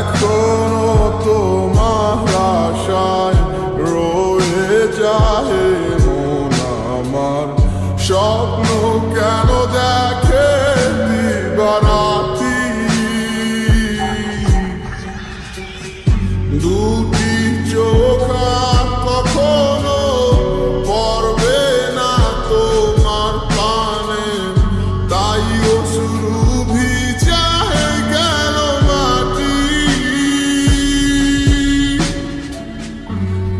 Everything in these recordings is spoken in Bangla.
এখনো তোমার আশায় রয়ে যায় মন আমার। স্বপ্ন কেন দেখে দিবারাতি, দুটি চোখ আর কখনো পড়বে না তোমার পানে, তাই অশ্রু ভিজায় গেল মাটি।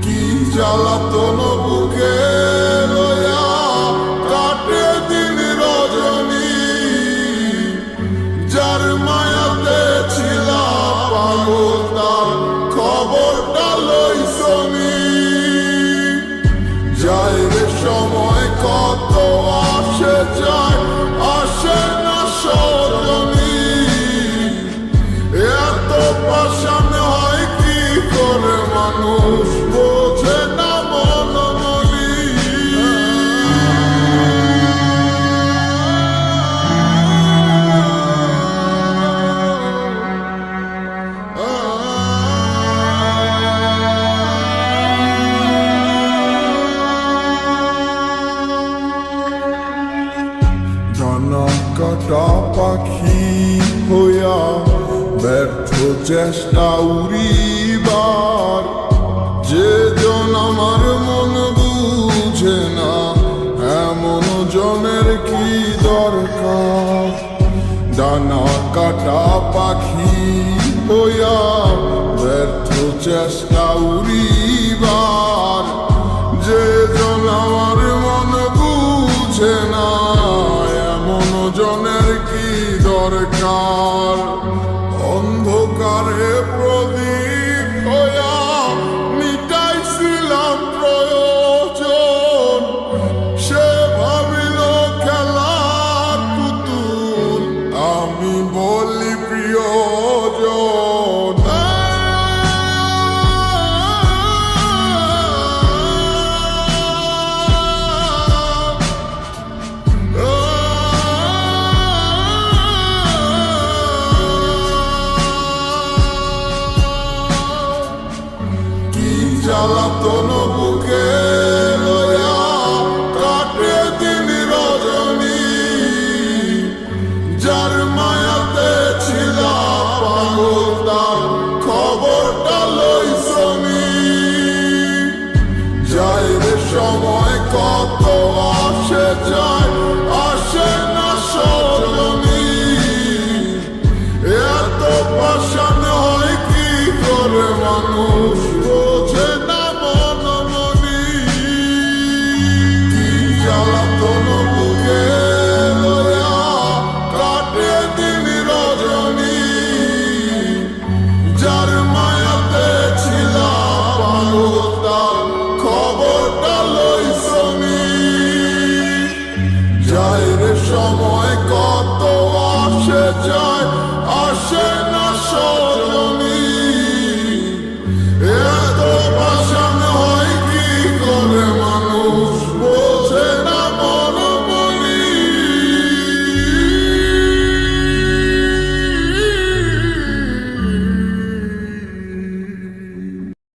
কি জ্বালাতন বুকে লয়া কাটে দিন রজনী, যার মায়াতে ছিলাম পাগল তার খবরটা লইছনি। যায় রে সময় কত আসে যায়, আসে না সজনী। এত পাষাণ হয় কি করে মানুষ, বোঝে না মন মলি। ডানা কাটা পাখি হইয়া ব্যর্থ চেষ্টা উড়িবার, যে জন আমার মন বুঝে না এমন জনের কি দরকার। ডানা কাটা পাখি হইয়া ব্যর্থ চেষ্টা উড়িবার, যে জন আমার মন বুঝে না এমন জনের কি দরকার। অন্ধকারে প্রদীপ হইয়া মিটাইছিলাম প্রয়োজন, সে ভাবিল খেলার পুতুল, আমি বলি প্রিয়জন। জ্বালাতন বুকে লয়া কাটে দিন রজনী, যার মায়াতে ছিলাম পাগল তার খবরটা লইছনি। যায় রে সময় কত আসে যায়, আসে না সজনী। এত পাষাণ